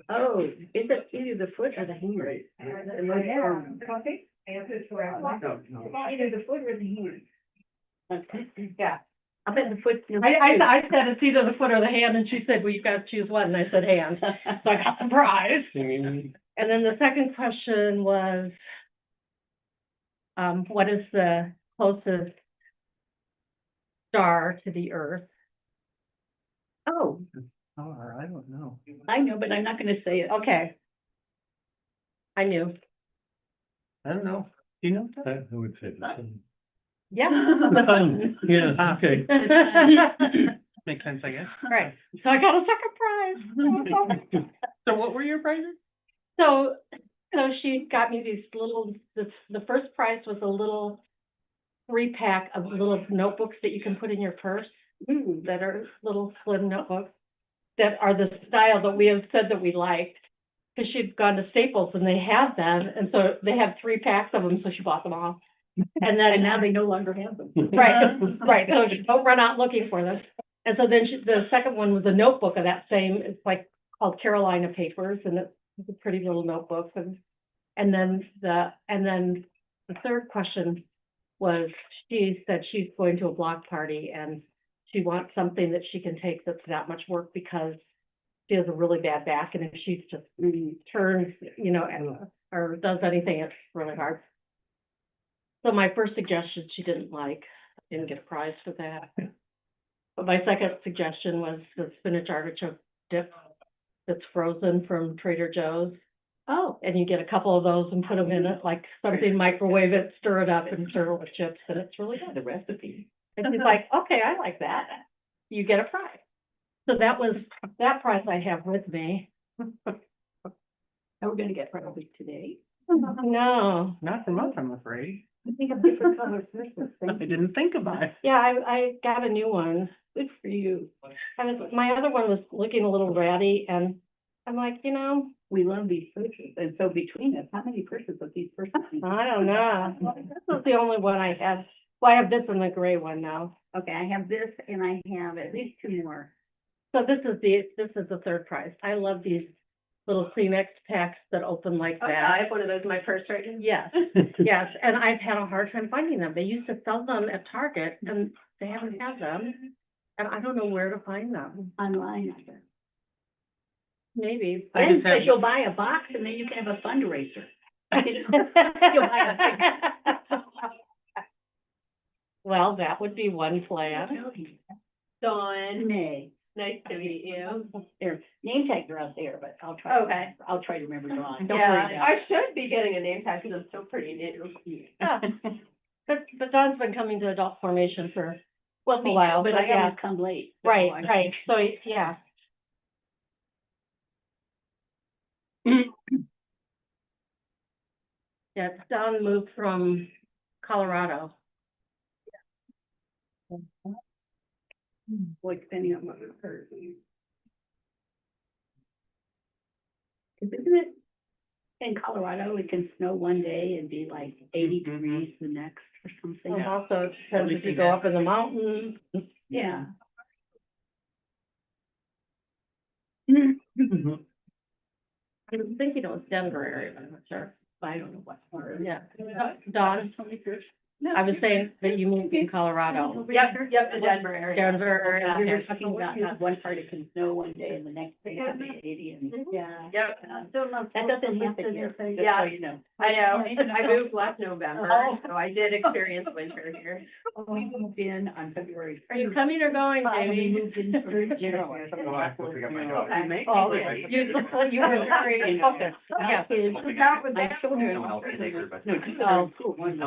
Oh, is it either the foot or the hand? Coffee? Either the foot or the hand. Okay. Yeah. I bet the foot. I said it's either the foot or the hand, and she said, well, you gotta choose one, and I said hand. So I got the prize. And then the second question was, what is the closest star to the Earth? Oh, I don't know. I know, but I'm not gonna say it. Okay. I knew. I don't know. Do you know? I would say the sun. Yeah. Yeah, okay. Makes sense, I guess. Right. So I got a second prize. So what were your prizes? So she got me these little, the first prize was a little 3-pack of little notebooks that you can put in your purse, that are little slim notebooks, that are the style that we have said that we liked. Because she'd gone to Staples and they had them, and so they had 3 packs of them, so she bought them all. And then now they no longer have them. Right, so don't run out looking for them. And so then the second one was a notebook of that same, it's like called Carolina Papers, and it's a pretty little notebook. And then the third question was, she said she's going to a block party and she wants something that she can take that's that much work because she has a really bad back, and if she's just turns, or does anything, it's really hard. So my first suggestion she didn't like, didn't get a prize for that. But my second suggestion was the spinach artichoke dip that's frozen from Trader Joe's. Oh, And you get a couple of those and put them in it, like something, microwave it, stir it up and serve it with chips, and it's really good. the recipe. And she's like, okay, I like that. You get a prize. So that prize I have with me. Are we gonna get probably today? No. Not from us, I'm afraid. I think of different colors. I didn't think about it. Yeah, I got a new one. Good for you. My other one was looking a little ratty, and I'm like, We love these purses, and so between us, how many purses of these purses? I don't know. This was the only one I have. Well, I have this and the gray one now. Okay, I have this and I have at least 2 more. So this is the third prize. I love these little Kleenex packs that open like that. I have one of those in my purse right now. Yes, yes, and I've had a hard time finding them. They used to sell them at Target, and they haven't had them, and I don't know where to find them. Online, I guess. Maybe. I And just have- so you'll buy a box and then you can have a fundraiser. You'll buy Well, that would be one plan. Dawn. Nay. Nice to meet you. Their name tags are out there, but I'll try. Okay. I'll try to remember Dawn. Don't Yeah, worry. I should be getting a name tag because it's so pretty new. Yeah. But Dawn's been coming to adult formation for Well, a while, but but I yeah. always come late. so right, I- right. So yeah. Yeah, Dawn moved from Colorado. Boy, depending on what occurs. Isn't it in Colorado, it can snow one day and be like 80 degrees the next or something? And also it depends if you go up in the mountains. Yeah. I was thinking it was Denver area, but I'm not sure. I don't know what part. Yeah. Dawn, I was saying that you moved in Colorado. Yep, the Denver area. Denver area. We were talking about how one part it can snow one day and the next day it'll be 80 and. Yeah. Yep. That doesn't happen here, just so Yeah. you know. I know. I moved last November, so I did experience winter here. We moved in on February. Are you coming or going, We Jamie? moved in for January. Oh, you were very focused, yeah. My children. No,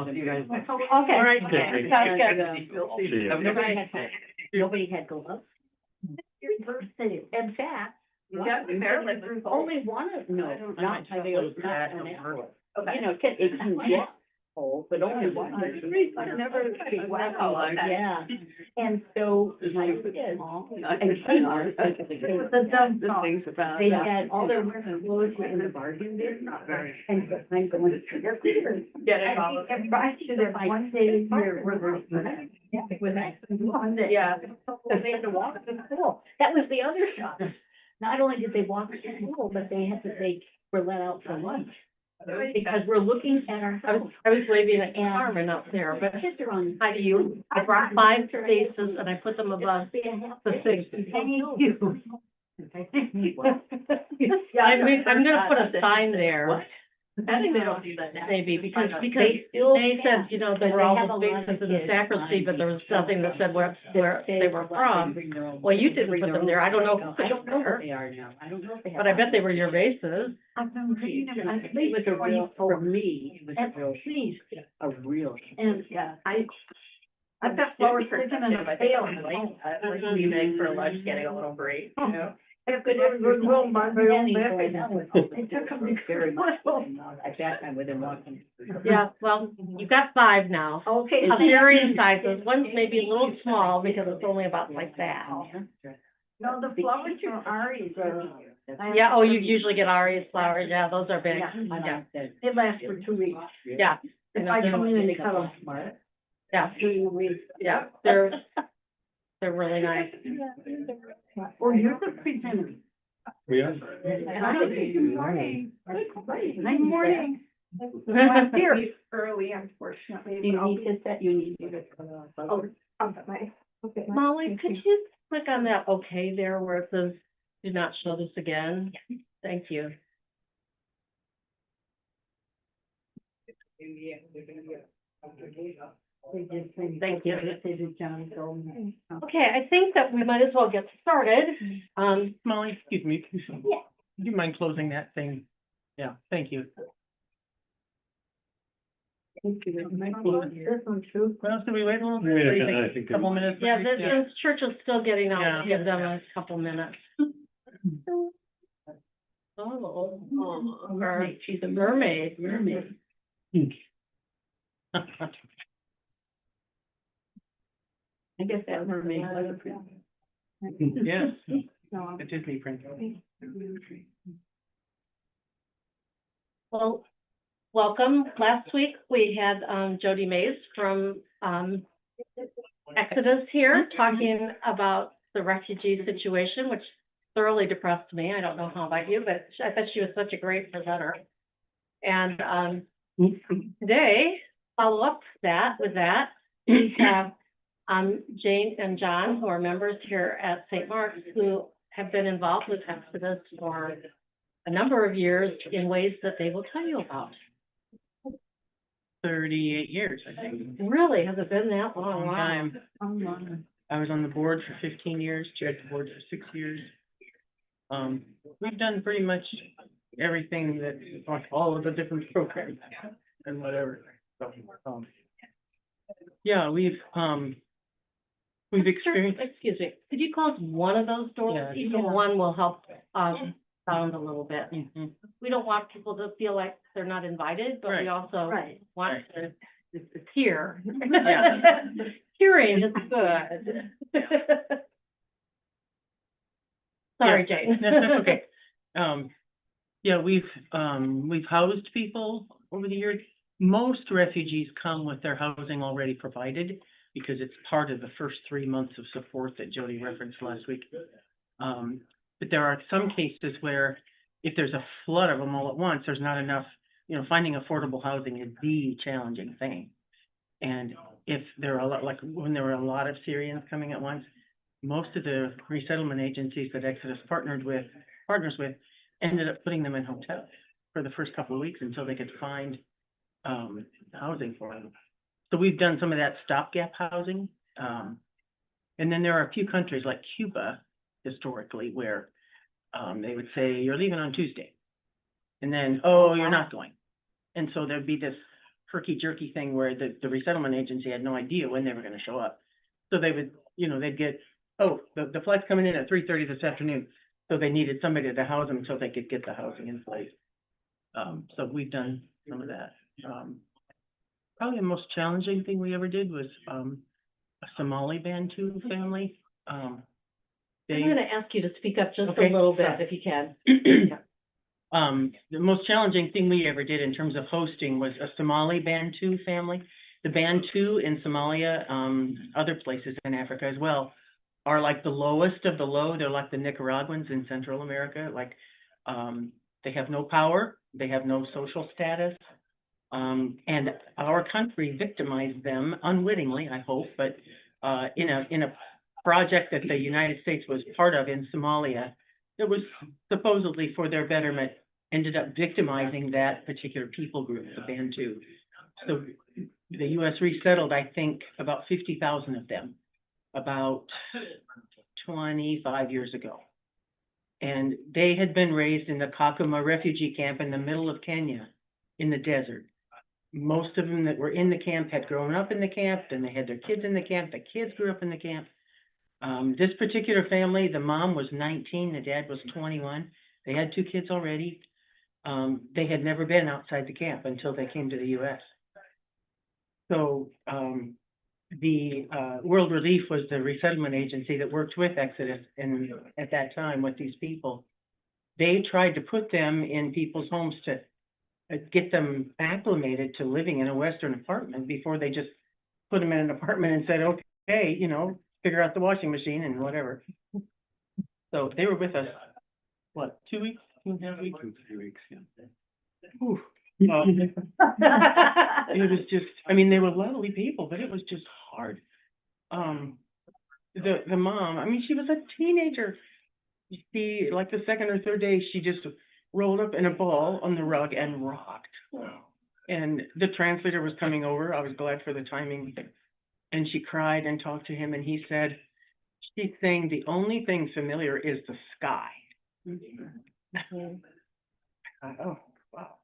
You guys. Okay. All right. Okay. Sounds Sounds good. Nobody had gloves. Reverse it. In fact. Yeah, apparently through cold. Only one of, no, I don't know not, much about not those an bad hour. Okay. You know, it can get cold, but only one. Wow. Yeah, and so my kids, and seniors, they had all their work clothes were in the bargain bin. And so I'm going to their theater. Get it all. And I should have one day here where with that one day. Yeah. They had to walk to school. That was the other shop. not only did they walk to school, but they were let out for lunch. Because we're looking at our house. I was waving at Carmen up there, but Kids are on. I do, I brought 5 vases and I put them above the sink. Thank you. I'm gonna put a sign there. I think they don't do that now. Maybe, because They still they said, have, you know, but there were they all have a the lot of vases in the kids sacristy, but there was nothing that said where they were They from. bring their own- Well, you didn't bring put their them own- there. I don't know. I don't know what they are now. I don't know if they have. But I bet they were your vases. I've been reading about it. It was a real, for me, it was a real, a real. And, yeah, I've got flowers for Tim in my pail, like leaving for lunch, getting a little break, you know? I've been very much. At that time, within walking. Yeah, well, you've got 5 now. Okay. Of varying sizes. One's maybe a little small because it's only about like that. No, the flowers are Ari's. Yeah, oh, you usually get Ari's flowers. Yeah, those are big. Yeah. It lasts for 2 weeks. Yeah. If I come in and cut them smart. Yeah, During the week. yeah, they're really nice. Oh, you're the presenter. We are. Good morning. Good morning. Here. Early, unfortunately. You need to set, you need to. Oh, okay. Molly, could you click on that okay there where it says, do not show this again? Thank you. Thank you. Okay, I think that we might as well get started. Molly, excuse me. Yeah. Do you mind closing that thing? Yeah, thank you. This one's true. Well, should we wait a little bit? Wait a What do you minute, think? I think Couple minutes? Yeah, the church is still getting out. Yeah. We'll give them a couple minutes. Oh, she's a mermaid. Mermaid. I guess that mermaid was a presenter. Yes, No, a Disney princess. Well, welcome. Last week, we had Jody Mays from Exodus here talking about the refugee situation, which thoroughly depressed me. I don't know how about you, but I thought she was such a great presenter. And today, follow up with that, we have Jane and John, who are members here at St. Mark's, who have been involved with Exodus for a number of years in ways that they will tell you about. 38 years, I think. Really, has it been that long? Long Wow. time. I was on the board for 15 years, chaired the board for 6 years. We've done pretty much everything that, like all of the different programs and whatever. So, yeah, we've experienced. Excuse me, could you close one of those doors? Yeah. Even one will help, sound a little bit. Mhm. We don't want people to feel like they're not invited, but we Right. also Right. want to hear. Yeah. Hearing is good. Sorry, Jane. That's okay. Yeah, we've housed people over the years. Most refugees come with their housing already provided because it's part of the first 3 months of support that Jody referenced last week. But there are some cases where if there's a flood of them all at once, there's not enough, finding affordable housing is the challenging thing. And if there are a lot, like when there were a lot of Syrians coming at once, most of the resettlement agencies that Exodus partners with, ended up putting them in hotels for the first couple of weeks until they could find housing for them. So we've done some of that stopgap housing. And then there are a few countries like Cuba historically where they would say, you're leaving on Tuesday. And then, oh, you're not going. And so there'd be this herky-jerky thing where the resettlement agency had no idea when they were going to show up. So they would, they'd get, the flight's coming in at 3:30 this afternoon. So they needed somebody to house them so they could get the housing in place. So we've done some of that. Probably the most challenging thing we ever did was a Somali Bantu family. I'm gonna ask you to speak up just a Okay. little bit, if you can. The most challenging thing we ever did in terms of hosting was a Somali Bantu family. The Bantu in Somalia, other places in Africa as well, are like the lowest of the low. They're like the Nicaraguans in Central America. Like, they have no power, they have no social status. And our country victimized them unwittingly, I hope, but, in a project that the United States was part of in Somalia, that was supposedly for their betterment, ended up victimizing that particular people group, the Bantu. So the U.S. resettled, I think, about 50,000 of them, about 25 years ago. And they had been raised in the Kakuma refugee camp in the middle of Kenya, in the desert. Most of them that were in the camp had grown up in the camp, and they had their kids in the camp. The kids grew up in the camp. This particular family, the mom was 19, the dad was 21. They had 2 kids already. They had never been outside the camp until they came to the U.S. So, the World Relief was the resettlement agency that worked with Exodus, and at that time with these people, they tried to put them in people's homes to get them acclimated to living in a Western apartment before they just put them in an apartment and said, okay, you know, figure out the washing machine and whatever. So they were with us, what, 2 weeks, 2.5 weeks? 2, 3 weeks, yeah. Whew. It was just, I mean, they were lovely people, but it was just hard. The mom, I mean, she was a teenager. She, like the second or third day, she just rolled up in a ball on the rug and rocked. And the translator was coming over. I was glad for the timing. And she cried and talked to him, and he said, she's saying the only thing familiar is the sky. Oh, wow.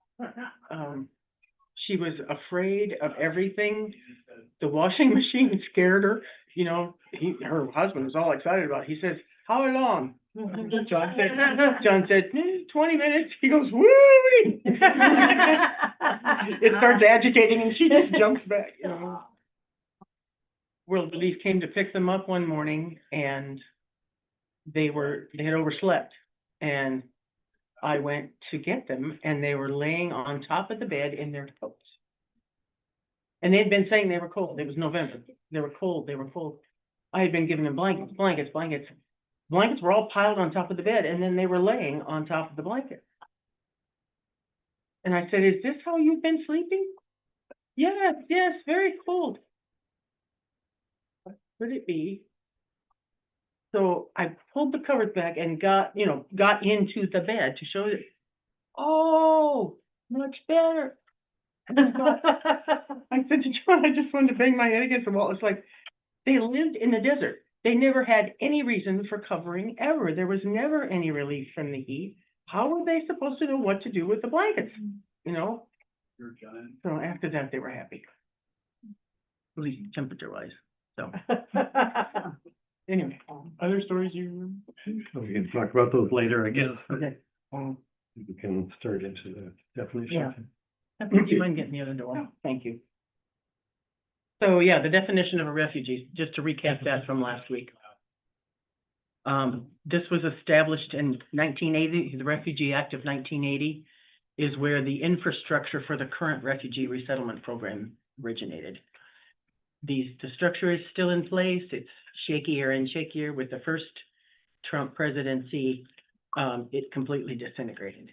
She was afraid of everything. The washing machine scared her. You know, her husband was all excited about it. He says, how long? John said, 20 minutes. He goes, woo! It starts agitating and she just jumps back, you know. World Relief came to pick them up one morning, and they had overslept, and I went to get them, and they were laying on top of the bed in their coats. And they had been saying they were cold. It was November. They were cold. I had been giving them blankets. Blankets were all piled on top of the bed, and then they were laying on top of the blanket. And I said, is this how you've been sleeping? Yes, very cold. What could it be? So I pulled the covers back and got into the bed to show it. Oh, much better. I said to John, I just wanted to bang my head against the wall. It's like, they lived in the desert. They never had any reason for covering ever. There was never any relief from the heat. How were they supposed to know what to do with the blankets? You know? So after that, they were happy. At least temperature-wise. So anyway, other stories you remember? We can talk about those later, I guess. Okay. We can start into the definition. Yeah. Do you mind getting the other door? Thank you. So, yeah, the definition of a refugee, just to recap that from last week. This was established in 1980, the Refugee Act of 1980 is where the infrastructure for the current refugee resettlement program originated. The structure is still in place. It's shakier and shakier. With the first Trump presidency, it completely disintegrated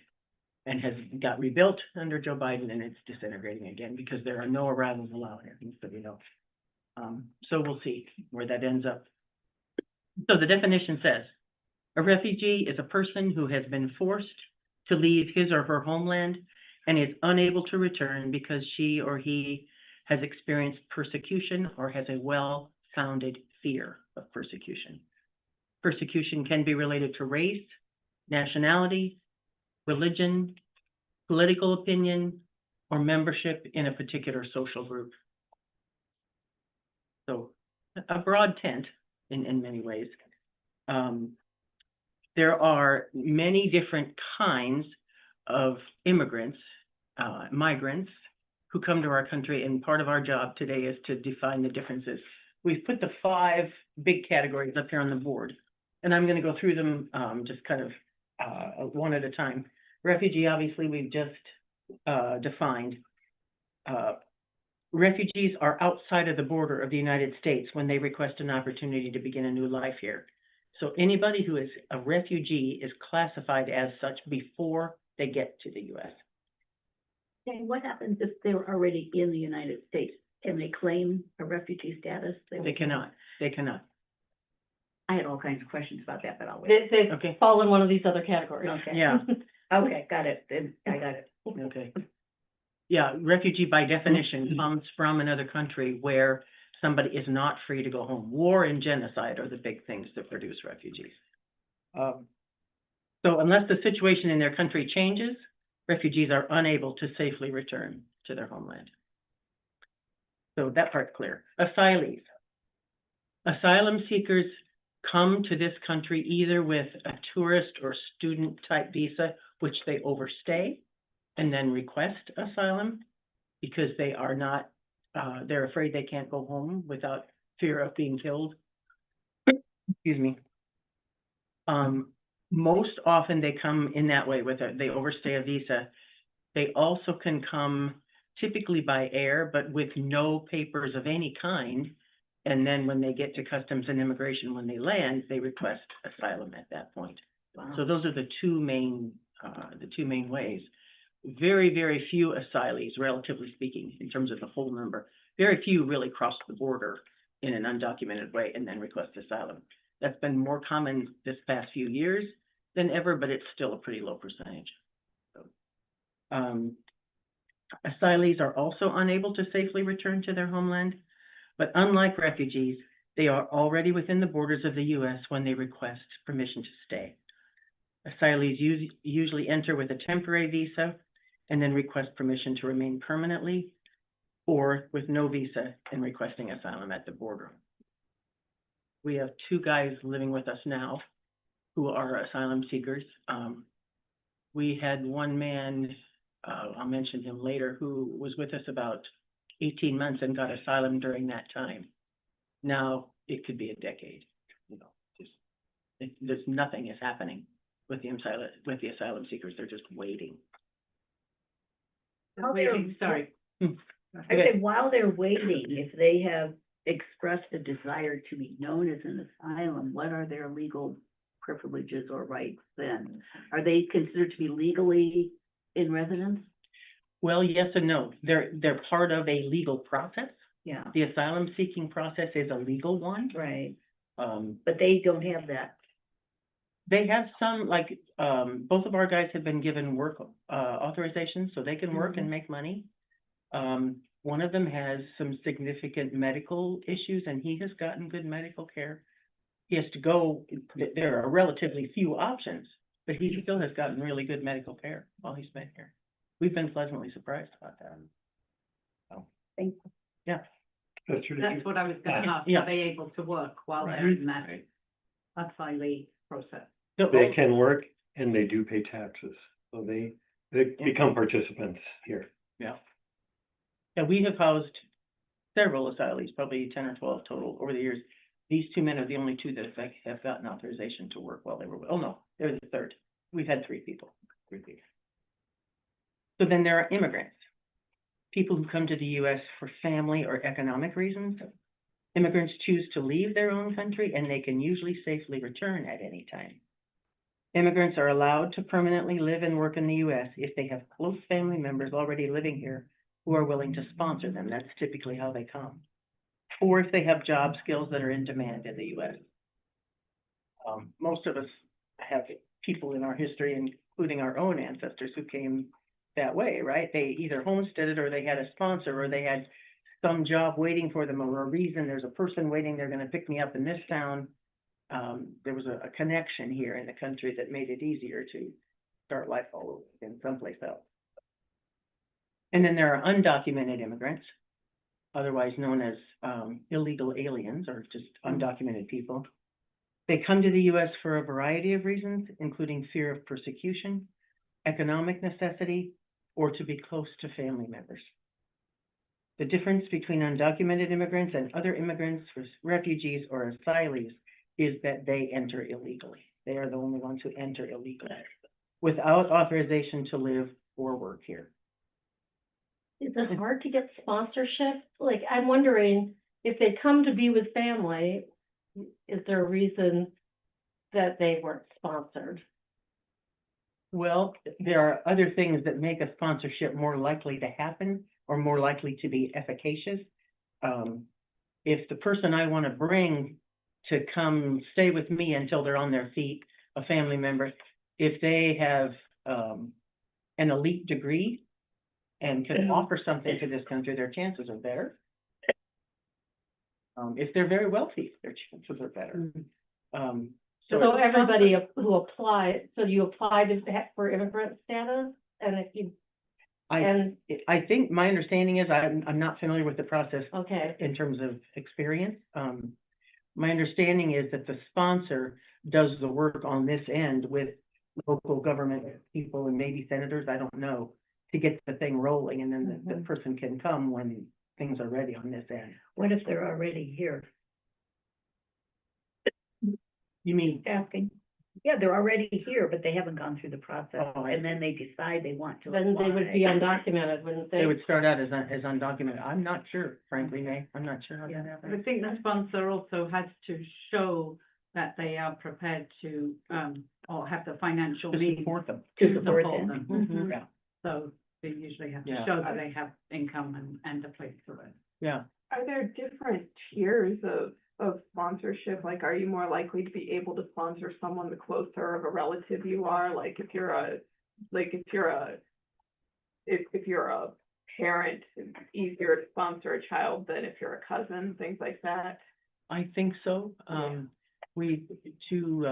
and has got rebuilt under Joe Biden, and it's disintegrating again because there are no arrivals allowed, so you know. So we'll see where that ends up. So the definition says, a refugee is a person who has been forced to leave his or her homeland and is unable to return because she or he has experienced persecution or has a well-founded fear of persecution. Persecution can be related to race, nationality, religion, political opinion, or membership in a particular social group. So a broad tent in many ways. There are many different kinds of immigrants, migrants, who come to our country, and part of our job today is to define the differences. We've put the 5 big categories up here on the board, and I'm going to go through them just kind of one at a time. Refugee, obviously, we've just defined. refugees are outside of the border of the United States when they request an opportunity to begin a new life here. So anybody who is a refugee is classified as such before they get to the US. And what happens if they're already in the United States? Can they claim a refugee status? They cannot. I had all kinds of questions about that, but I'll wait. They Okay. fall in one of these other categories. Okay. Yeah. Okay, got it. Then I got it. Okay. Yeah, refugee by definition comes from another country where somebody is not free to go home. War and genocide are the big things that produce refugees. So unless the situation in their country changes, refugees are unable to safely return to their homeland. So that part's clear. Asylees. Asylum seekers come to this country either with a tourist or student type visa, which they overstay and then request asylum because they are not, they're afraid they can't go home without fear of being killed. Excuse me. Most often they come in that way they overstay a visa. They also can come typically by air, but with no papers of any kind. And then when they get to Customs and Immigration, when they land, they request asylum at that point. Wow. So those are the two main ways. Very, very few asylees, relatively speaking, in terms of the whole number. Very few really cross the border in an undocumented way and then request asylum. That's been more common this past few years than ever, but it's still a pretty low percentage. So, asylees are also unable to safely return to their homeland, but unlike refugees, they are already within the borders of the U.S. when they request permission to stay. Asylees usually enter with a temporary visa and then request permission to remain permanently, or with no visa and requesting asylum at the border. We have two guys living with us now who are asylum seekers. We had one man, I'll mention him later, who was with us about 18 months and got asylum during that time. Now it could be a decade, there's nothing is happening with the asylum seekers. They're just waiting. Waiting, sorry. I said, while they're waiting, if they have expressed a desire to be known as an asylum, what are their legal privileges or rights then? Are they considered to be legally in residence? Well, yes and no. They're part of a legal process. Yeah, The asylum seeking process is a legal one. right. Um, But they don't have that. They have some, like, both of our guys have been given work authorization, so they can work and make money. One of them has some significant medical issues, and he has gotten good medical care. He has to go, there are relatively few options, but he still has gotten really good medical care while he's been here. We've been pleasantly surprised about that. So, Thank you. yeah. That's what I was gonna ask, Yeah. are they able to work while they're Right. in that asylum process? So, They can work and they do pay taxes, so they become participants here. yeah. Yeah, we have housed several asylees, probably 10 or 12 total over the years. These two men are the only two that have gotten authorization to work while they were, oh no, they're the third. We've had three people. So then there are immigrants, people who come to the U.S. for family or economic reasons. Immigrants choose to leave their own country and they can usually safely return at any time. Immigrants are allowed to permanently live and work in the U.S. if they have close family members already living here who are willing to sponsor them. That's typically how they come. Or if they have job skills that are in demand in the U.S. Most of us have people in our history, including our own ancestors, who came that way, right? They either homesteaded or they had a sponsor or they had some job waiting for them or a reason. There's a person waiting, they're going to pick me up in this town. There was a connection here in the country that made it easier to start life all over in someplace else. And then there are undocumented immigrants, otherwise known as illegal aliens or just undocumented people. They come to the U.S. for a variety of reasons, including fear of persecution, economic necessity, or to be close to family members. The difference between undocumented immigrants and other immigrants, refugees, or asylees is that they enter illegally. They are the only ones who enter illegally without authorization to live or work here. is it hard to get sponsorship? Like, I'm wondering, if they come to be with family, is there a reason that they weren't sponsored? Well, there are other things that make a sponsorship more likely to happen or more likely to be efficacious. If the person I want to bring to come stay with me until they're on their feet, a family member, if they have an elite degree and can offer something to this country, their chances are better. If they're very wealthy, their chances are better. So everybody who applied, so you applied for immigrant status, and if you, I think my understanding is, I'm not familiar with the process okay, in terms of experience. My understanding is that the sponsor does the work on this end with local government people and maybe senators, I don't know, to get the thing rolling, and then the person can come when things are ready on this end. What if they're already here? You mean, Asking. Yeah, they're already here, but they haven't gone through the process, Oh, I and then they decide they want to then they would be apply. undocumented, wouldn't they? they would start out as undocumented. I'm not sure, frankly, May. I'm not sure how that Yeah. happens. I think the sponsor also has to show that they are prepared to, or have the financial To means support them. To support support them. them. Mhm. Yeah, So they usually have to Yeah. show that they have income and a place to live. yeah. Are there different tiers of sponsorship? Like, are you more likely to be able to sponsor someone the closer of a relative you are? Like, if you're a parent, it's easier to sponsor a child than if you're a cousin, things like that. I think so. Two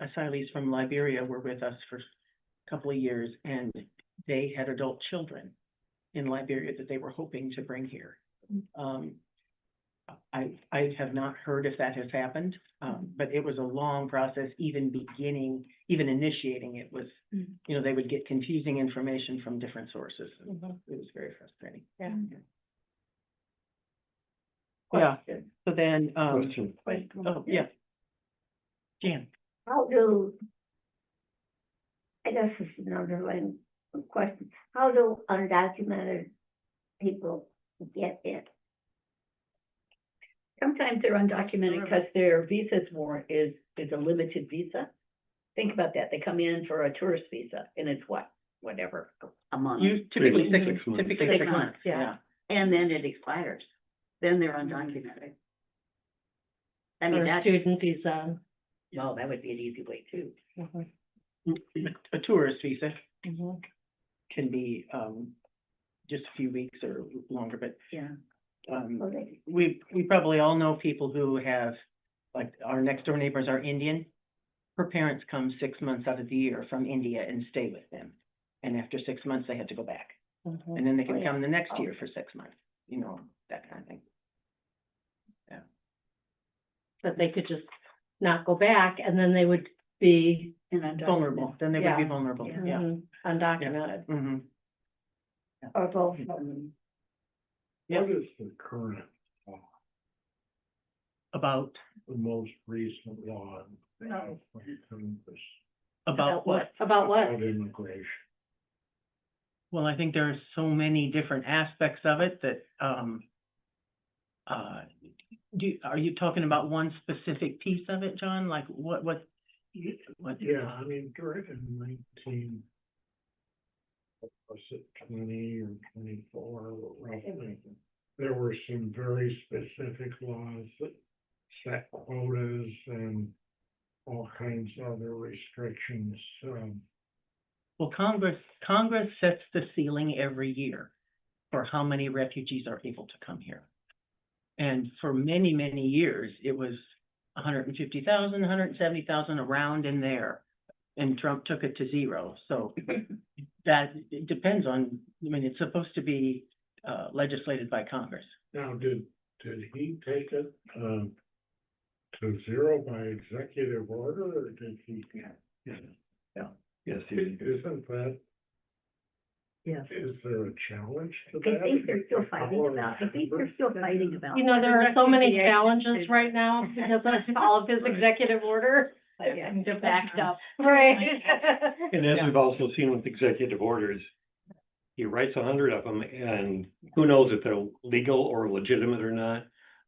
asylees from Liberia were with us for a couple of years, and they had adult children in Liberia that they were hoping to bring here. I have not heard if that has happened, but it was a long process, even initiating it was, they would get confusing information from different sources. Mhm. It was very frustrating. Yeah. Yeah, so then, Question. oh, yeah. Jan, How do, I guess this is another line of question, how do undocumented people get in? Sometimes they're undocumented because their visa's is a limited visa. Think about that. They come in for a tourist visa and it's whatever, a month. typically 6 6 months. typically 6 6 months, months, yeah. And then it expires. Then they're undocumented. I mean, Or that's, student visa. well, that would be an easy way too. Mhm. A tourist visa Mhm. can be, just a few weeks or longer, but, Yeah. Okay. we probably all know people who have, like, our next door neighbors are Indian. Her parents come 6 months out of the year from India and stay with them. And after 6 months, they have to go back. Mhm. And then they Oh, can yeah. come the next year for 6 months, that kind of thing. But they could just not go back, and then they would be And undocumented. Vulnerable, then they would be Yeah. vulnerable, Yeah. yeah. undocumented. Mm-hmm. Or both. Yeah. What is the current law, About the most recent law? No. About what? About what? About immigration. Well, I think there are so many different aspects of it that, are you talking about one specific piece of it, John? Like what? Yeah, I mean, during 20 or 24, roughly, there were some very specific laws that set quotas and all kinds of other restrictions. Well, Congress sets the ceiling every year for how many refugees are able to come here. And for many, many years, it was 150,000, 170,000, around in there. And Trump took it to 0. So that, it depends on, it's supposed to be legislated by Congress. Now, did he take it to 0 by executive order, or did he? Yes, Isn't that, Yes. is there a challenge to I that? think they're still fighting about, You know, there are so many challenges right now because of all of his executive orders. They're backed up. Right. And as we've also seen with executive orders, he writes 100 of them, and who knows if they're legal or legitimate or not.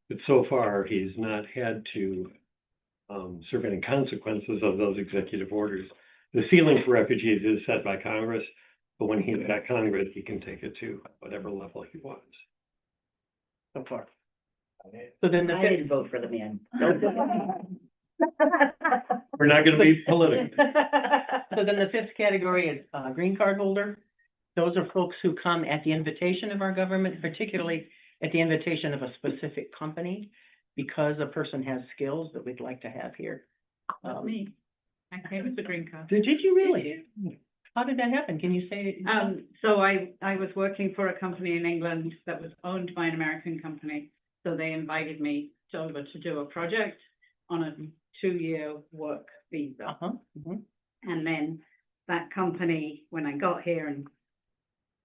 But so far, he's not had to serve any consequences of those executive orders. The ceiling for refugees is set by Congress, but when he's at Congress, he can take it to whatever level he wants. So far. So then the I fifth, didn't vote for the man. We're not gonna be political. so then the fifth category is, green card holder. Those are folks who come at the invitation of our government, particularly at the invitation of a specific company, because a person has skills that we'd like to have here. Me. I came with the green card. Did you really? How did that happen? Can you say? So I was working for a company in England that was owned by an American company. So they invited me over to do a project on a 2-year work visa. Uh-huh. Mhm. And then that company, when I got here and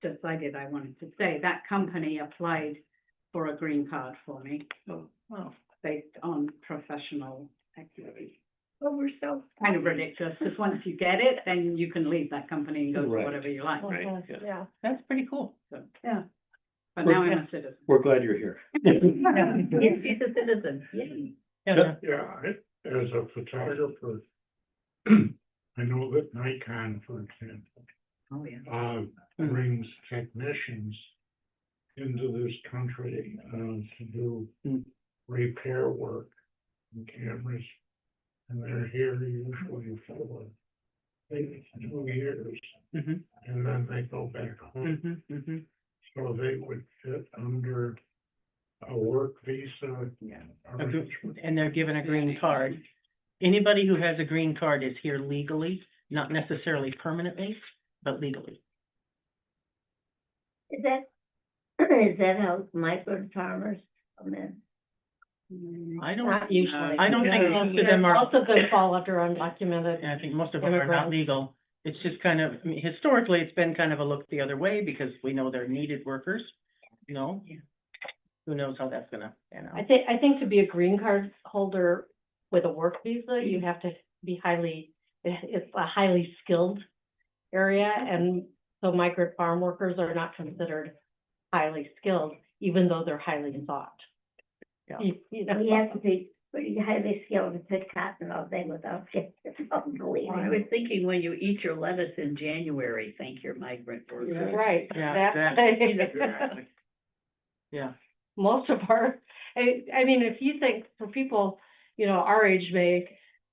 decided I wanted to stay, that company applied for a green card for me. Oh, wow. Based on professional activity. Oh, we're so. Kind of ridiculous, because once you get it, then you can leave that company and go to Right. whatever you like. Right, Mhm, yeah. yeah. That's pretty cool. So, yeah. But now I'm a citizen. We're glad you're here. Yes, she's a citizen, yay. Yeah. As a photographer, I know that Nikon, for example, Oh, yeah. brings technicians into this country, to do repair work in cameras. And they're here usually for maybe 2 years, Mhm. and then they go back home. Mhm. Mhm. So they would fit under a work visa. Yeah. arrangement. And they're given a green card. Anybody who has a green card is here legally, not necessarily permanently, but legally. Is that how migrant farmers come in? I don't, Not usually. I don't think most of them are. Most of them fall under undocumented. I think most of them are not Immigrants. legal. It's just kind of, I mean, historically, it's been kind of a look the other way because we know they're needed workers, you know? Yeah. Who knows how that's gonna pan out. I think to be a green card holder with a work visa, you have to be it's a highly skilled area, and so migrant farm workers are not considered highly skilled, even though they're highly sought. Yeah. You know, You have to be pretty highly skilled to pick cotton all day without getting bleeding. I was thinking when you eat your lettuce in January, thank your migrant workers. Right, Yeah, that's. Yeah. Most of our, I mean, if you think for people, you know, our age may,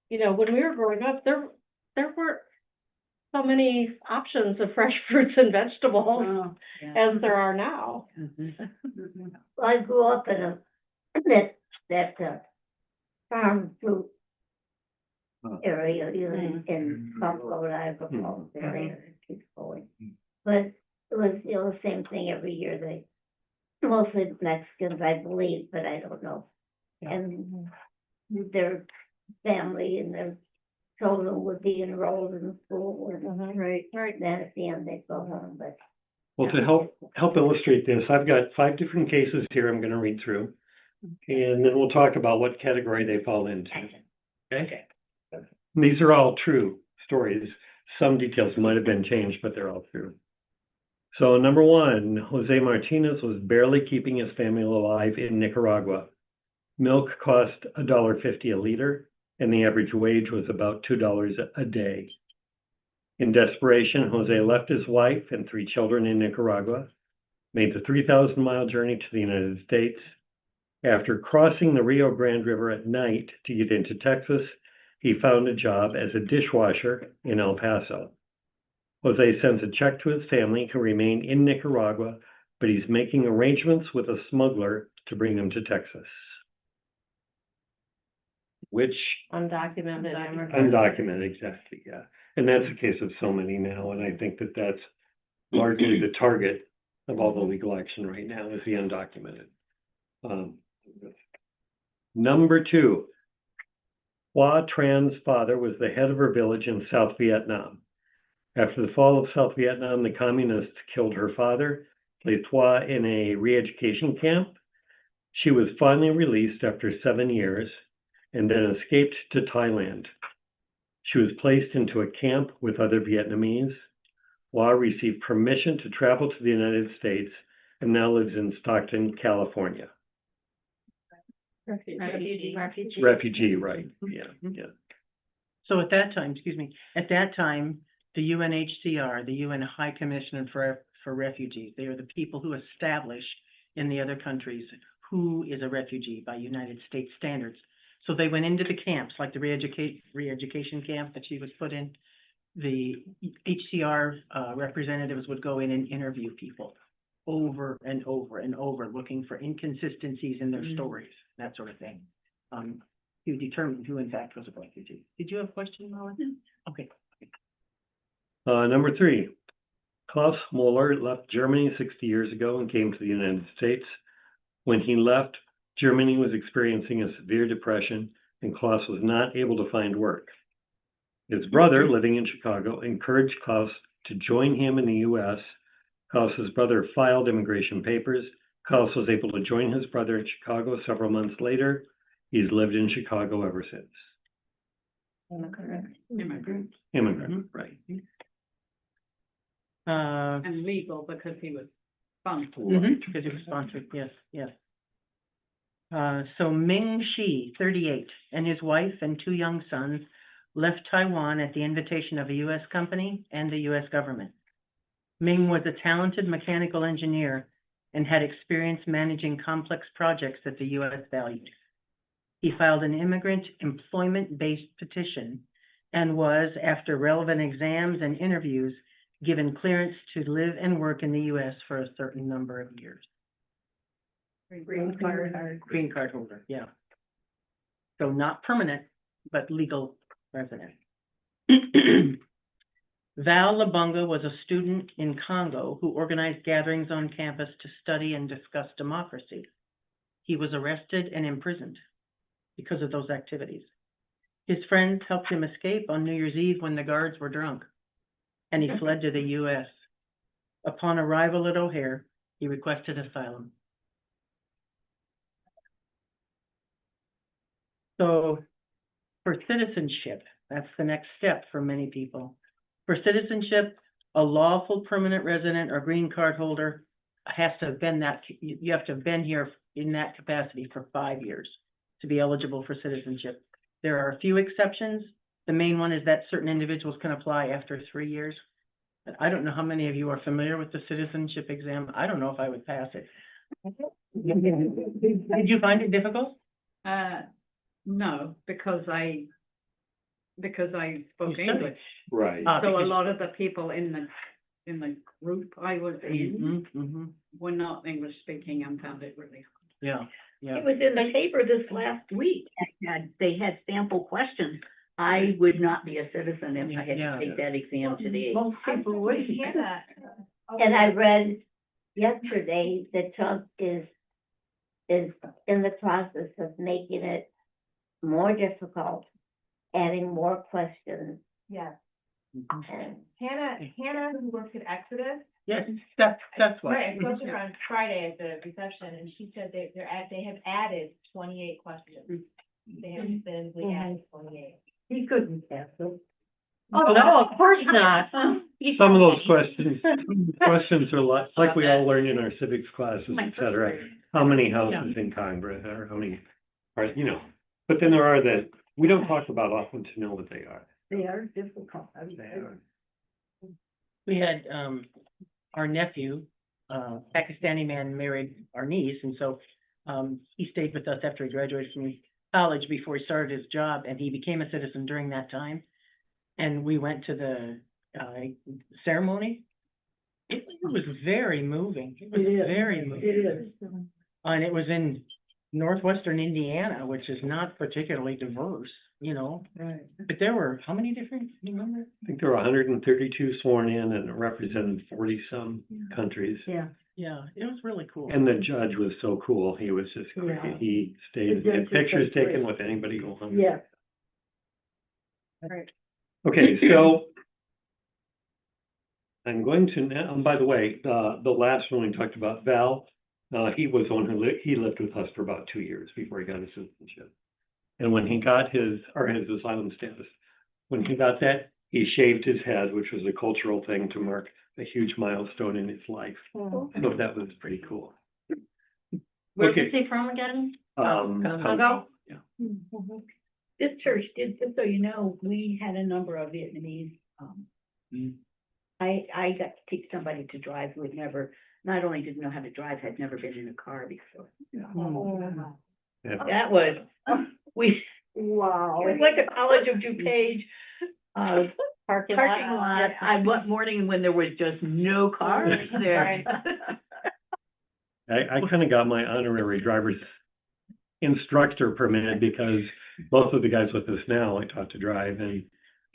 you know, when we were growing up, there weren't so many options of fresh fruits and vegetables Oh, yeah. as there are now. Mhm. Well, I grew up in that farm fruit area, you know, in Buffalo, Niagara Falls area, it keeps going. But it was, you know, the same thing every year, they, mostly Mexicans, I believe, but I don't know. And their family and their children would be enrolled in school, and Right. then at the end they'd go home, but. Well, to help illustrate this, I've got 5 different cases here I'm gonna read through. And then we'll talk about what category they fall into. Okay? These are all true stories. Some details might have been changed, but they're all true. So number 1, Jose Martinez was barely keeping his family alive in Nicaragua. Milk cost $1.50 a liter, and the average wage was about $2 a day. In desperation, Jose left his wife and 3 children in Nicaragua, made the 3,000-mile journey to the United States. After crossing the Rio Grande River at night to get into Texas, he found a job as a dishwasher in El Paso. Jose sends a check to his family who remain in Nicaragua, but he's making arrangements with a smuggler to bring them to Texas. Which Undocumented immigrants. undocumented, exactly, yeah. And that's the case of so many now, and I think that that's largely the target of all the legal action right now is the undocumented. Number 2, Hoa Tran's father was the head of her village in South Vietnam. After the fall of South Vietnam, the communists killed her father, placed Hoa in a re-education camp. She was finally released after 7 years and then escaped to Thailand. She was placed into a camp with other Vietnamese. Waugh received permission to travel to the United States and now lives in Stockton, California. Refugee. Refugee, right, yeah, yeah. So at that time, the UNHCR, the UN High Commissioner for Refugees, they are the people who establish in the other countries who is a refugee by United States standards. So they went into the camps, like the re-education camp that she was put in. The HCR representatives would go in and interview people over and over and over, looking for inconsistencies in their stories, that sort of thing, to determine who in fact was a refugee. Did you have a question, Molly? Okay. Number 3, Klaus Muller left Germany 60 years ago and came to the United States. When he left, Germany was experiencing a severe depression and Klaus was not able to find work. His brother, living in Chicago, encouraged Klaus to join him in the U.S. Klaus's brother filed immigration papers. Klaus was able to join his brother in Chicago several months later. He's lived in Chicago ever since. Immigrant, right. And legal because he was sponsored. Because it was sponsored, yes. So Ming Shi, 38, and his wife and 2 young sons left Taiwan at the invitation of a U.S. company and the U.S. government. Ming was a talented mechanical engineer and had experience managing complex projects that the U.S. valued. He filed an immigrant employment-based petition and was, after relevant exams and interviews, given clearance to live and work in the U.S. for a certain number of years. Green card holder, yeah. So not permanent, but legal resident. Val Labunga was a student in Congo who organized gatherings on campus to study and discuss democracy. He was arrested and imprisoned because of those activities. His friends helped him escape on New Year's Eve when the guards were drunk, and he fled to the U.S. Upon arrival at O'Hare, he requested asylum. So for citizenship, that's the next step for many people. For citizenship, a lawful permanent resident or green card holder has to have been you have to have been here in that capacity for 5 years to be eligible for citizenship. There are a few exceptions. The main one is that certain individuals can apply after 3 years. And I don't know how many of you are familiar with the citizenship exam. I don't know if I would pass it. Did you find it difficult? No, because I spoke English. Right. So a lot of the people in the group I was in were not English speaking and found it really hard. Yeah. It was in the paper this last week. They had sample questions. I would not be a citizen if I had to take that exam today. Most people would. And I read yesterday that Trump is in the process of making it more difficult, adding more questions. Yeah. And Hannah, who works at Exodus. Yes, that's why. Right, I spoke to her on Friday at the reception, and she said they have added 28 questions. They have definitively added 28. He couldn't pass it. Oh, no, of course not. Some of those questions are like we all learn in our civics classes, et cetera. How many houses in Congress, or how many, but then there are that we don't talk about often to know what they are. They are difficult. We had, our nephew, Pakistani man, married our niece, and so, he stayed with us after he graduated from college before he started his job, and he became a citizen during that time. And we went to the, ceremony. It was very moving. It was very moving. It is. And it was in northwestern Indiana, which is not particularly diverse, you know. Right. But there were, how many different, you remember? I think there were 132 sworn in and it represented 40-some countries. Yeah. Yeah, it was really cool. And the judge was so cool. He was just, Yeah. he stayed, The judge had was pictures so taken great. with anybody who wanted. Yeah. Okay, so I'm going to now, by the way, the last one we talked about, Val, he was the one who he lived with us for about 2 years before he got his citizenship. And when he got his asylum status, when he got that, he shaved his head, which was a cultural thing to mark a huge milestone in his life. So that was pretty cool. Where's Okay. he from again? Congo. Yeah. This church did, just so you know, we had a number of Vietnamese, I got to teach somebody to drive who had never, not only didn't know how to drive, had never been in a car before. Yeah. That was, we, Wow. it was like a College of DuPage, Parking parking lot, one morning when there was just no cars there. I kind of got my honorary driver's instructor permit because both of the guys with us now I taught to drive, and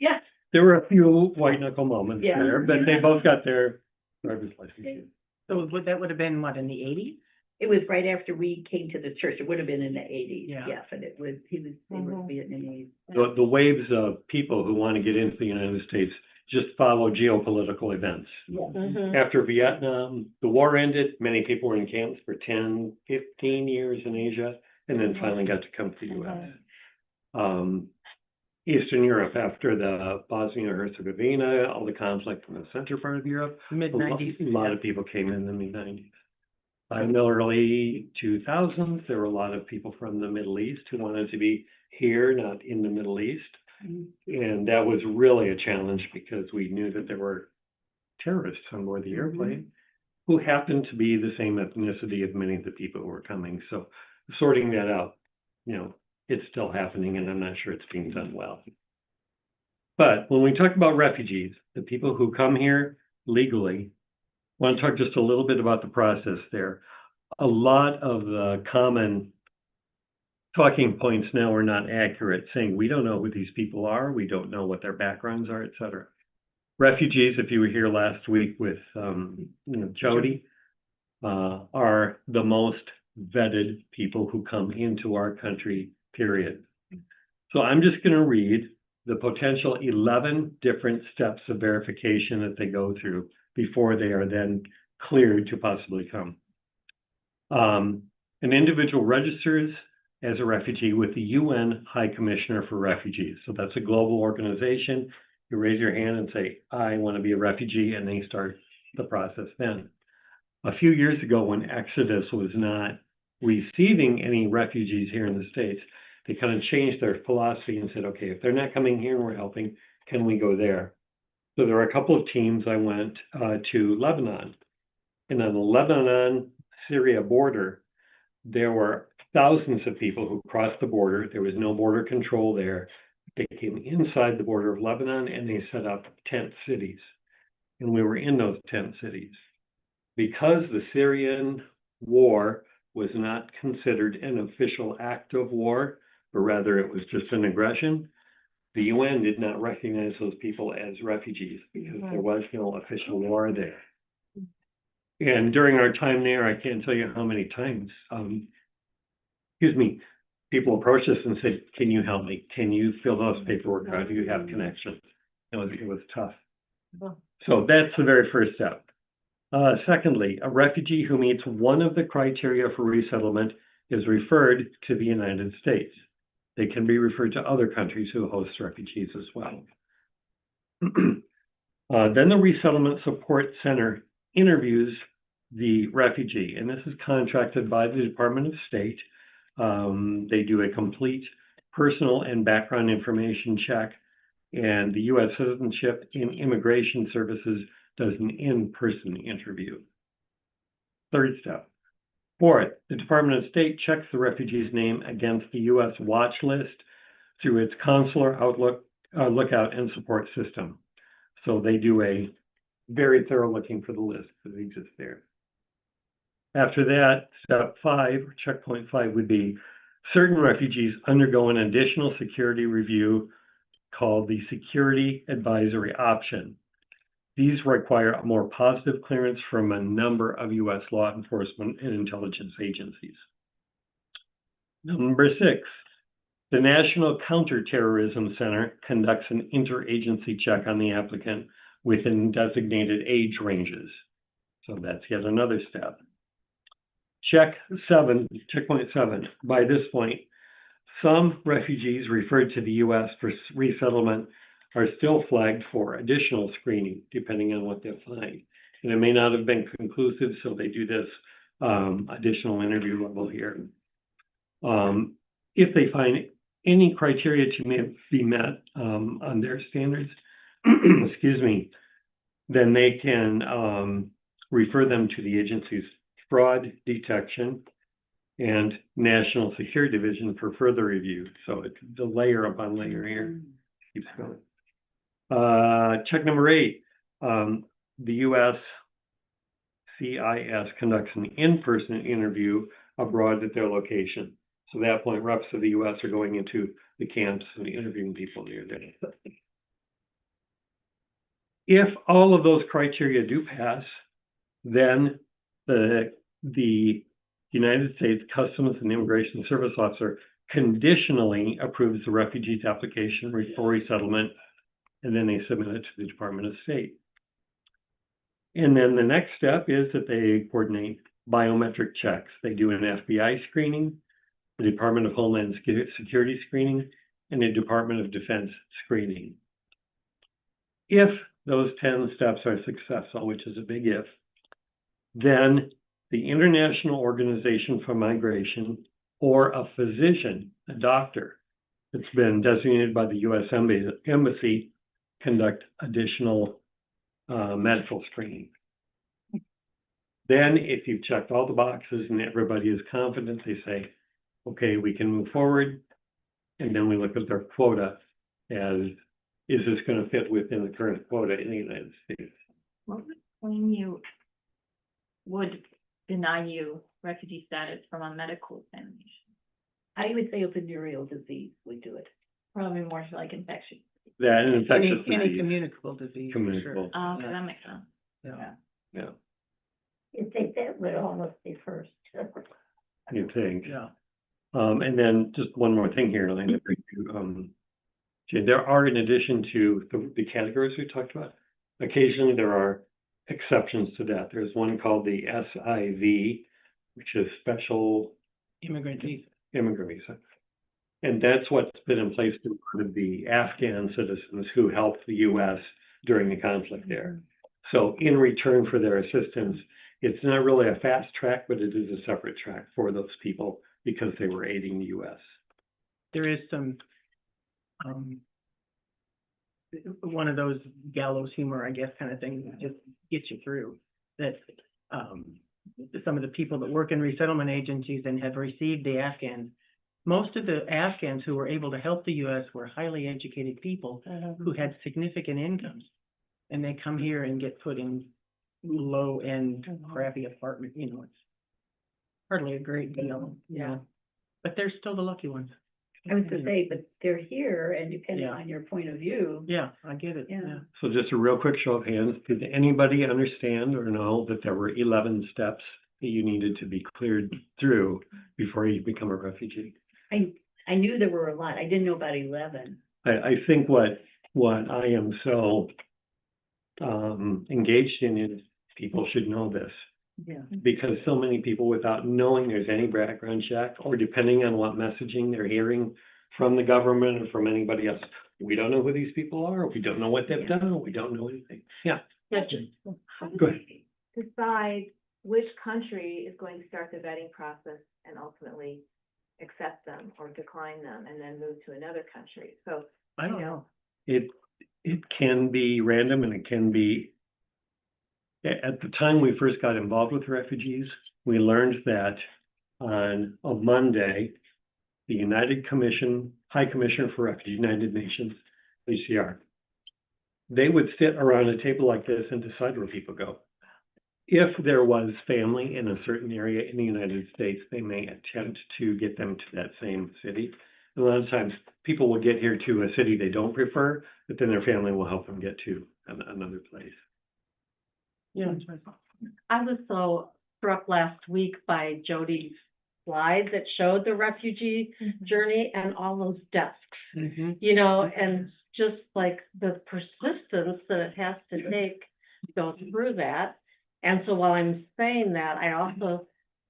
Yes, there were a few white knuckle moments Yeah. there, but they both got their driver's license. So that would have been, what, in the eighties? it was right after we came to the church, it would have been in the eighties, Yeah. yes, and they were Vietnamese. The waves of people who want to get into the United States just follow geopolitical events. After Vietnam, the war ended, many people were in camps for 10, 15 years in Asia, and then finally got to come to the US. Eastern Europe, after the Bosnia-Herzegovina, all the conflict in the center part of Europe, Mid-nineties. a lot of people came in the mid-90s. In the early 2000s, there were a lot of people from the Middle East who wanted to be here, not in the Middle East. And that was really a challenge because we knew that there were terrorists on board the airplane who happened to be the same ethnicity of many of the people who were coming. So sorting that out, it's still happening, and I'm not sure it's being done well. But when we talk about refugees, the people who come here legally, I want to talk just a little bit about the process there. A lot of the common talking points now are not accurate, saying we don't know who these people are, we don't know what their backgrounds are, et cetera. Refugees, if you were here last week with Jody, are the most vetted people who come into our country, period. So I'm just going to read the potential 11 different steps of verification that they go through before they are then cleared to possibly come. An individual registers as a refugee with the UN High Commissioner for Refugees. So that's a global organization. You raise your hand and say, I want to be a refugee, and they start the process then. A few years ago, when Exodus was not receiving any refugees here in the States, they kind of changed their philosophy and said, okay, if they're not coming here and we're helping, can we go there? So there were a couple of teams. I went to Lebanon, and on the Lebanon-Syria border, there were thousands of people who crossed the border. There was no border control there. They came inside the border of Lebanon and they set up tent cities. And we were in those tent cities. Because the Syrian war was not considered an official act of war, but rather it was just an aggression, the UN did not recognize those people as refugees because there was no official war there. And during our time there, I can't tell you how many times, people approached us and said, can you help me? Can you fill those paperwork out? Do you have connections? It was tough. So that's the very first step. Secondly, a refugee who meets one of the criteria for resettlement is referred to the United States. They can be referred to other countries who host refugees as well. Then the Resettlement Support Center interviews the refugee, and this is contracted by the Department of State. They do a complete personal and background information check, and the U.S. Citizenship and Immigration Services does an in-person interview. Third step. Fourth, the Department of State checks the refugee's name against the U.S. watch list through its consular lookout and support system. So they do a very thorough looking for the list that exists there. After that, step 5, or checkpoint 5, would be certain refugees undergo an additional security review called the Security Advisory Option. These require a more positive clearance from a number of U.S. law enforcement and intelligence agencies. Number 6, the National Counterterrorism Center conducts an interagency check on the applicant within designated age ranges. So that's yet another step. Checkpoint 7. By this point, some refugees referred to the U.S. for resettlement are still flagged for additional screening, depending on what they find. And it may not have been conclusive, so they do this, additional interview level here. If they find any criteria to be met, on their standards, excuse me, then they can, refer them to the agency's fraud detection and National Security Division for further review. So it's the layer upon layer here, keeps going. Check number 8, the U.S. CIS conducts an in-person interview abroad at their location. So at that point, reps of the U.S. are going into the camps and interviewing people near there. If all of those criteria do pass, then the United States Customs and Immigration Service Officer conditionally approves the refugee's application for resettlement, and then they submit it to the Department of State. And then the next step is that they coordinate biometric checks. They do an FBI screening, the Department of Homeland Security screening, and the Department of Defense screening. If those 10 steps are successful, which is a big if, then the International Organization for Migration, or a physician, a doctor that's been designated by the U.S. Embassy, conduct additional medical screening. Then, if you've checked all the boxes and everybody is confident, they say, okay, we can move forward. And then we look at their quota as, is this going to fit within the current quota in the United States? What would claim you would deny you refugee status from a medical examination? I would say a venereal disease would do it. Probably more so like infection. That and infectious Any disease. communicable disease. for sure. Communicable. Oh, Yeah. that makes sense. Yeah. Yeah, You think that would almost be first. you think. Yeah. And then just one more thing here, Elena. Jay, there are, in addition to the categories we talked about, occasionally there are exceptions to that. There's one called the SIV, which is Special Immigrant visa. Immigrant Visa. And that's what's been in place to part of the Afghan citizens who helped the U.S. during the conflict there. So in return for their assistance, it's not really a fast track, but it is a separate track for those people because they were aiding the U.S. There is some, one of those gallows humor, I guess, kind of thing that just gets you through. That some of the people that work in resettlement agencies and have received the Afghans, most of the Afghans who were able to help the U.S. were highly educated people who had significant incomes. And they come here and get put in low-end crappy apartment, you know, it's hardly a great deal, yeah. But they're still the lucky ones. I was to say, but they're here, and depending Yeah. on your point of view. Yeah, I get it, Yeah. yeah. So just a real quick show of hands, did anybody understand or know that there were 11 steps that you needed to be cleared through before you become a refugee? I knew there were a lot. I didn't know about 11. I think what I am so engaged in is people should know this, Yeah. because so many people, without knowing there's any background check, or depending on what messaging they're hearing from the government or from anybody else, we don't know who these people are, we don't know what they've done, we don't know anything. Yeah, How do go ahead. you decide which country is going to start the vetting process and ultimately accept them or decline them and then move to another country? So, I don't know. It can be random, and it can be, at the time we first got involved with refugees, we learned that on a Monday, the High Commissioner for Refugees, United Nations, HCR, they would sit around a table like this and decide where people go. If there was family in a certain area in the United States, they may attempt to get them to that same city. A lot of times, people will get here to a city they don't prefer, but then their family will help them get to another place. Yeah. I was so struck last week by Jody's slide that showed the refugee journey and all those desks, Mm-hmm. you know, and just like the persistence that it has to take to go through that. And so while I'm saying that, I also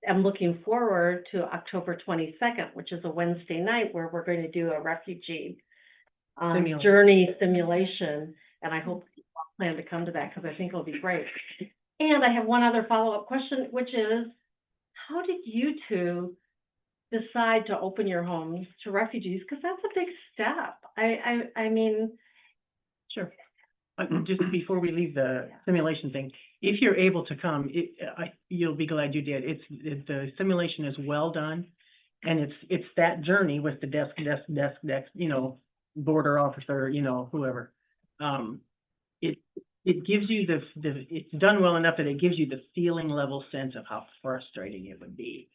am looking forward to October 22nd, which is a Wednesday night, where we're going to do a refugee Simulation. journey simulation. And I hope you all plan to come to that, because I think it'll be great. And I have one other follow-up question, which is, how did you two decide to open your homes to refugees? Because that's a big step. I mean, Sure. Just before we leave the simulation thing, if you're able to come, you'll be glad you did. The simulation is well done. And it's that journey with the desk, you know, border officer, you know, whoever. It gives you it's done well enough that it gives you the feeling level sense of how frustrating it would be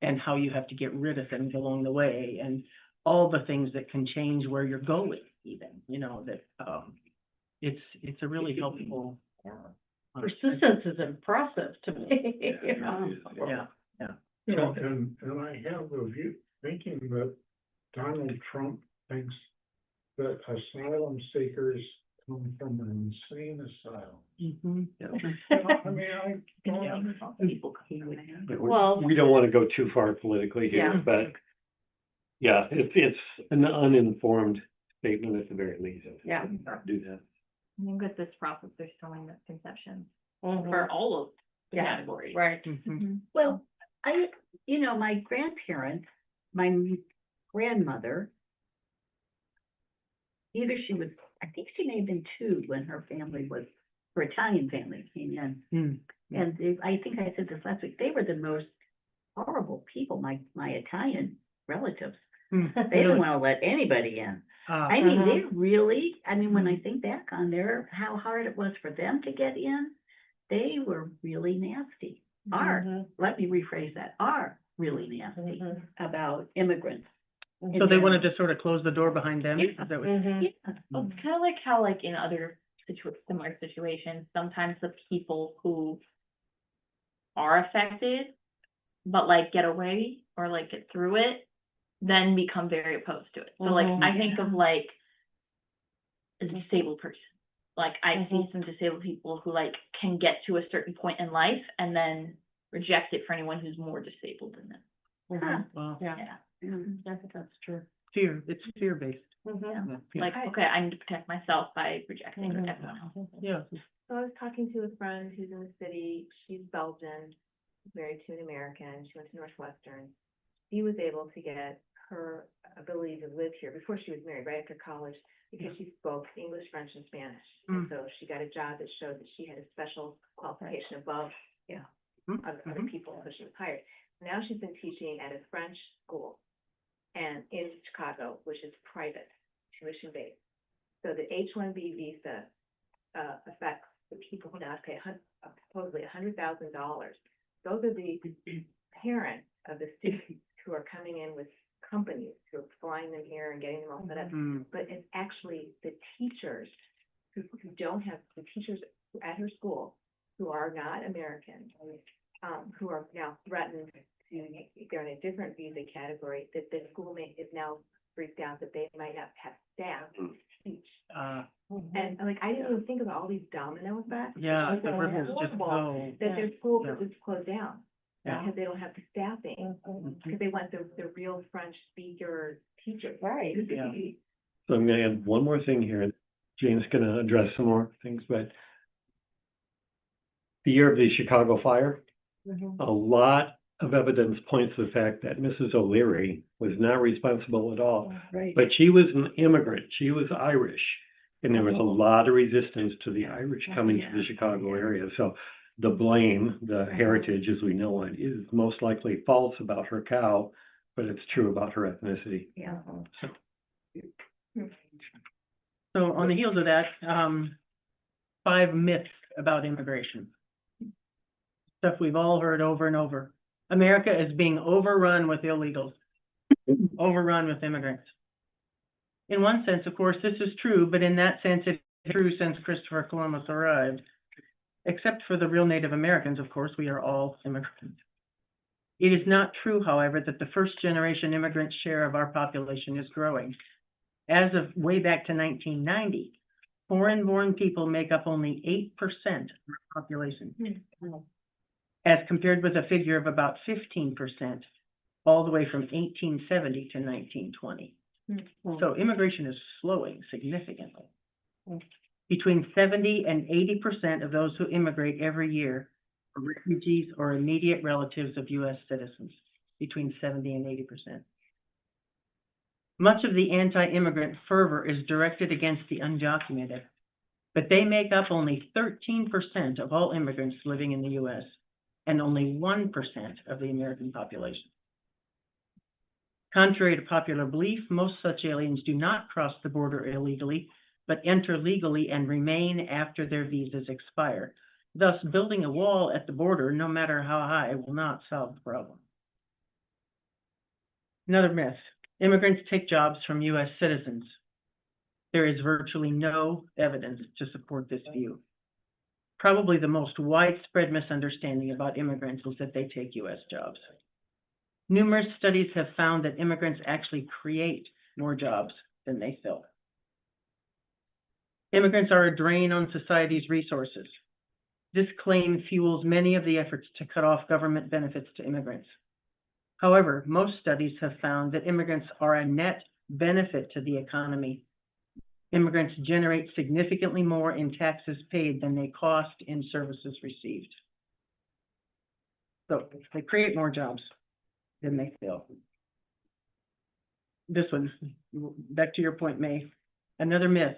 and how you have to get rid of things along the way and all the things that can change where you're going even, you know, that, it's a really helpful. persistence is impressive to me, you know. Yeah, You know, and I have a view, thinking that Donald Trump thinks that asylum seekers come from an insane asylum. Mhm. I mean, I don't People coming in. Well- We don't want to go too far politically here, Yeah. but yeah, it's an uninformed statement at the very least. Yeah. Do that. I think with this process, there's so many misconceptions Mhm. for all of the Yeah, categories. right. Mhm. Well, my grandparents, my grandmother, I think she may have been 2 when her Italian family came in. Mm. And I think I said this last week, they were the most horrible people, my Italian relatives. Mm. They didn't want to let anybody in. I mean, they really, when I think back on how hard it was for them to get in, they were really nasty. Let me rephrase that, are really nasty about immigrants. So they wanted to sort of close the door behind them? Yeah. Is that what- Yeah. Well, it's kind of like how, like, in other similar situations, sometimes the people who are affected, but like get away or like get through it, then become very opposed to it. So like, I think of like a disabled person. Like, I see some disabled people who like can get to a certain point in life and then reject it for anyone who's more disabled than them. Wow. Yeah. Yeah. I think that's true. It's fear-based. Mhm. Yeah. Like, okay, I need to protect myself by rejecting Mhm. everyone else. Yeah. So I was talking to a friend who's in the city, she's Belgian, married to an American, she went to Northwestern. She was able to get her ability to live here before she was married, right after college, because she spoke English, French, and Spanish. And so she got a job that showed that she had a special qualification above, other people, so she was hired. Now she's been teaching at a French school and in Chicago, which is private, tuition-based. So the H-1B visa affects the people who now pay supposedly $100,000. Those are the parents of the students who are coming in with companies who are flying them here and getting them all set up. But it's actually the teachers who don't have, the teachers at her school who are not American, who are now threatened to, if they're in a different visa category, that the school is now freaked out that they might not have staff to teach. And like, I didn't even think about all these domino effects. Yeah, the It's ripples just horrible go. that their school Yeah. could just close down. Yeah. Because they don't have the staffing, because they want the real French speaker teachers. Right. Yeah. So I'm gonna add one more thing here. Jane's gonna address some more things, but the year of the Chicago fire, a lot of evidence points to the fact that Mrs. O'Leary was not responsible at all. Right. But she was an immigrant. She was Irish. And there was a lot of resistance to the Irish coming to the Chicago area. So the blame, the heritage as we know it, is most likely false about her cow, but it's true about her ethnicity. Yeah. So on the heels of that, 5 myths about immigration. Stuff we've all heard over and over. America is being overrun with illegals, overrun with immigrants. In one sense, of course, this is true, but in that sense, it's true since Christopher Columbus arrived. Except for the real Native Americans, of course, we are all immigrants. It is not true, however, that the first generation immigrant share of our population is growing. As of way back to 1990, foreign-born people make up only 8% of our population, as compared with a figure of about 15% all the way from 1870 to 1920. So immigration is slowing significantly. Between 70 and 80% of those who immigrate every year are refugees or immediate relatives of U.S. citizens, between 70 and 80%. Much of the anti-immigrant fervor is directed against the undocumented, but they make up only 13% of all immigrants living in the U.S. and only 1% of the American population. Contrary to popular belief, most such aliens do not cross the border illegally, but enter legally and remain after their visas expire. Thus, building a wall at the border, no matter how high, will not solve the problem. Another myth: immigrants take jobs from U.S. citizens. There is virtually no evidence to support this view. Probably the most widespread misunderstanding about immigrants is that they take U.S. jobs. Numerous studies have found that immigrants actually create more jobs than they fill. Immigrants are a drain on society's resources. This claim fuels many of the efforts to cut off government benefits to immigrants. However, most studies have found that immigrants are a net benefit to the economy. Immigrants generate significantly more in taxes paid than they cost in services received. So they create more jobs than they fill. This one, back to your point, May. Another myth: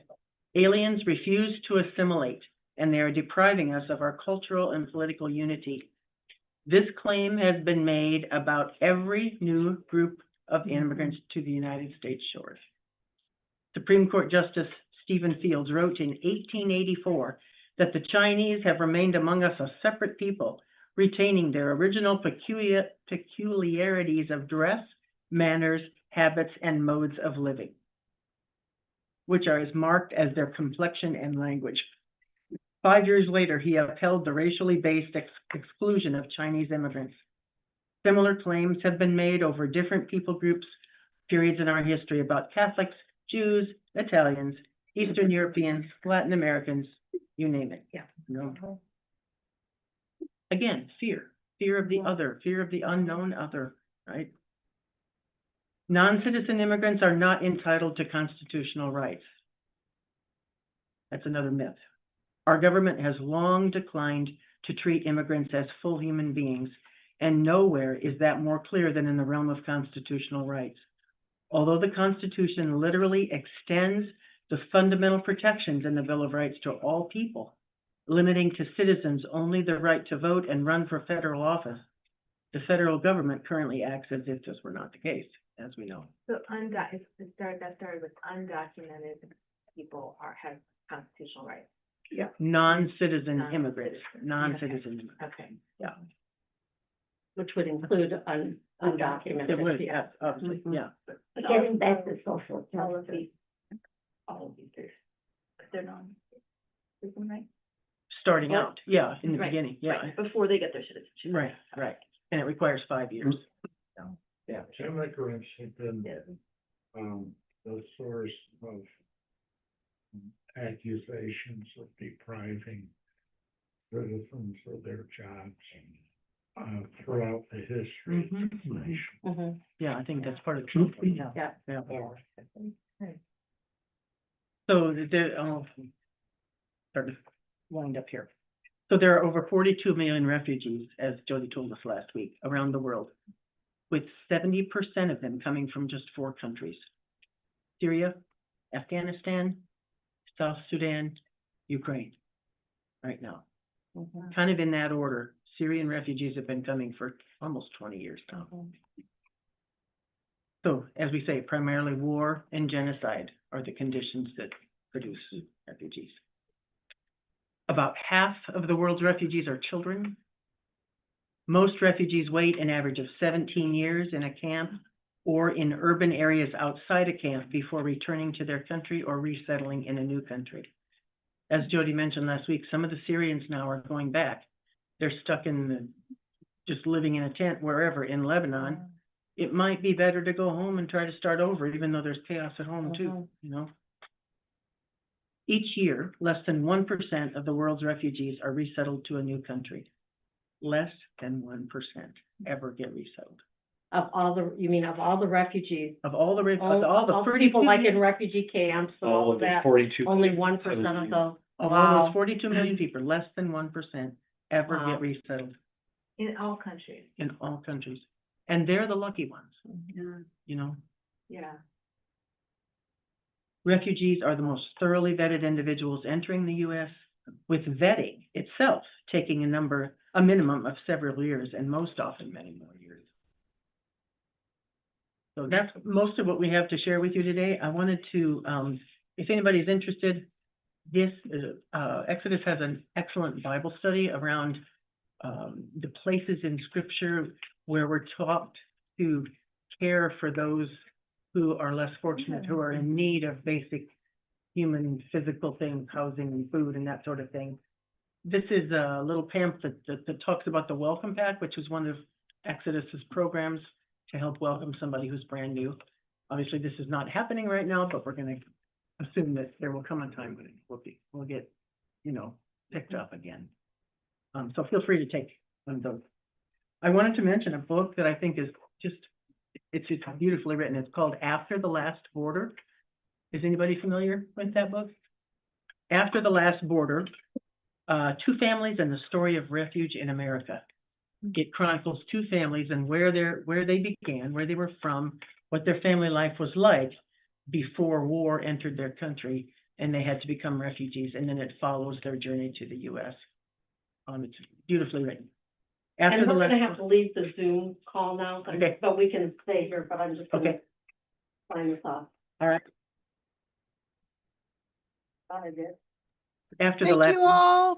aliens refuse to assimilate, and they are depriving us of our cultural and political unity. This claim has been made about every new group of immigrants to the United States shores. Supreme Court Justice Stephen Fields wrote in 1884 that the Chinese have remained among us a separate people, retaining their original peculiarities of dress, manners, habits, and modes of living, which are as marked as their complexion and language. 5 years later, he upheld the racially based exclusion of Chinese immigrants. Similar claims have been made over different people groups, periods in our history, about Catholics, Jews, Italians, Eastern Europeans, Latin Americans, you name it. Yeah. No. Again, fear of the other, fear of the unknown other, right? Non-citizen immigrants are not entitled to constitutional rights. That's another myth. Our government has long declined to treat immigrants as full human beings, and nowhere is that more clear than in the realm of constitutional rights. Although the Constitution literally extends the fundamental protections in the Bill of Rights to all people, limiting to citizens only the right to vote and run for federal office, the federal government currently acts as if this were not the case, as we know. So that started with undocumented people have constitutional rights. Yeah. Non-citizen immigrants, non-citizen immigrants. Okay. Yeah. Which would include undocumented. It would, yeah. obviously, yeah. Getting back to social All of justice. these, they're right? Starting What? out, yeah, in the Right, beginning, yeah. Right, before they get their citizenship. Right, right. And it requires 5 years. Yeah. Immigrants have been, the source of accusations of depriving citizens of their jobs, throughout the history of the nation. Mhm. Yeah, I think that's part of the truth. Yeah. Yeah. So I'll start to wind up here. So there are over 42 million refugees, as Jody told us last week, around the world, with 70% of them coming from just 4 countries: Syria, Afghanistan, South Sudan, Ukraine, right now. Mhm. Kind of in that order. Syrian refugees have been coming for almost 20 years now. So, as we say, primarily war and genocide are the conditions that produce refugees. About half of the world's refugees are children. Most refugees wait an average of 17 years in a camp or in urban areas outside a camp before returning to their country or resettling in a new country. As Jody mentioned last week, some of the Syrians now are going back. They're stuck just living in a tent wherever in Lebanon. It might be better to go home and try to start over, even though there's chaos at home too, you know? Each year, less than 1% of the world's refugees are resettled to a new country. Less than 1% ever get resettled. Of all the, you mean of all the refugees? Of all the, All the the 42 people like in refugee camps and all of that, 42. only 1% of those. of all Wow. those 42 million people, less than 1% ever Wow. get resettled In all countries, in all countries. And they're the lucky ones, Yeah. you know? yeah. Refugees are the most thoroughly vetted individuals entering the U.S., with vetting itself taking a minimum of several years, and most often many more years. So that's most of what we have to share with you today. I wanted to, if anybody's interested, this Exodus has an excellent Bible study around the places in Scripture where we're taught to care for those who are less fortunate, who are in need of basic human physical things, housing and food and that sort of thing. This is a little pamphlet that talks about the Welcome Pack, which is one of Exodus's programs to help welcome somebody who's brand new. Obviously, this is not happening right now, but we're going to assume that there will come a time when we'll get, picked up again. So feel free to take one of those. I wanted to mention a book that I think is it's beautifully written. It's called After the Last Border. Is anybody familiar with that book? After the Last Border, Two Families and the Story of Refuge in America. It chronicles two families and where they began, where they were from, what their family life was like before war entered their country and they had to become refugees. And then it follows their journey to the U.S. It's beautifully written. And we're gonna have to leave the Zoom call now, Okay. but we can stay here, but I'm just gonna Okay. sign this off. All right. I did. After the Thank last. you all.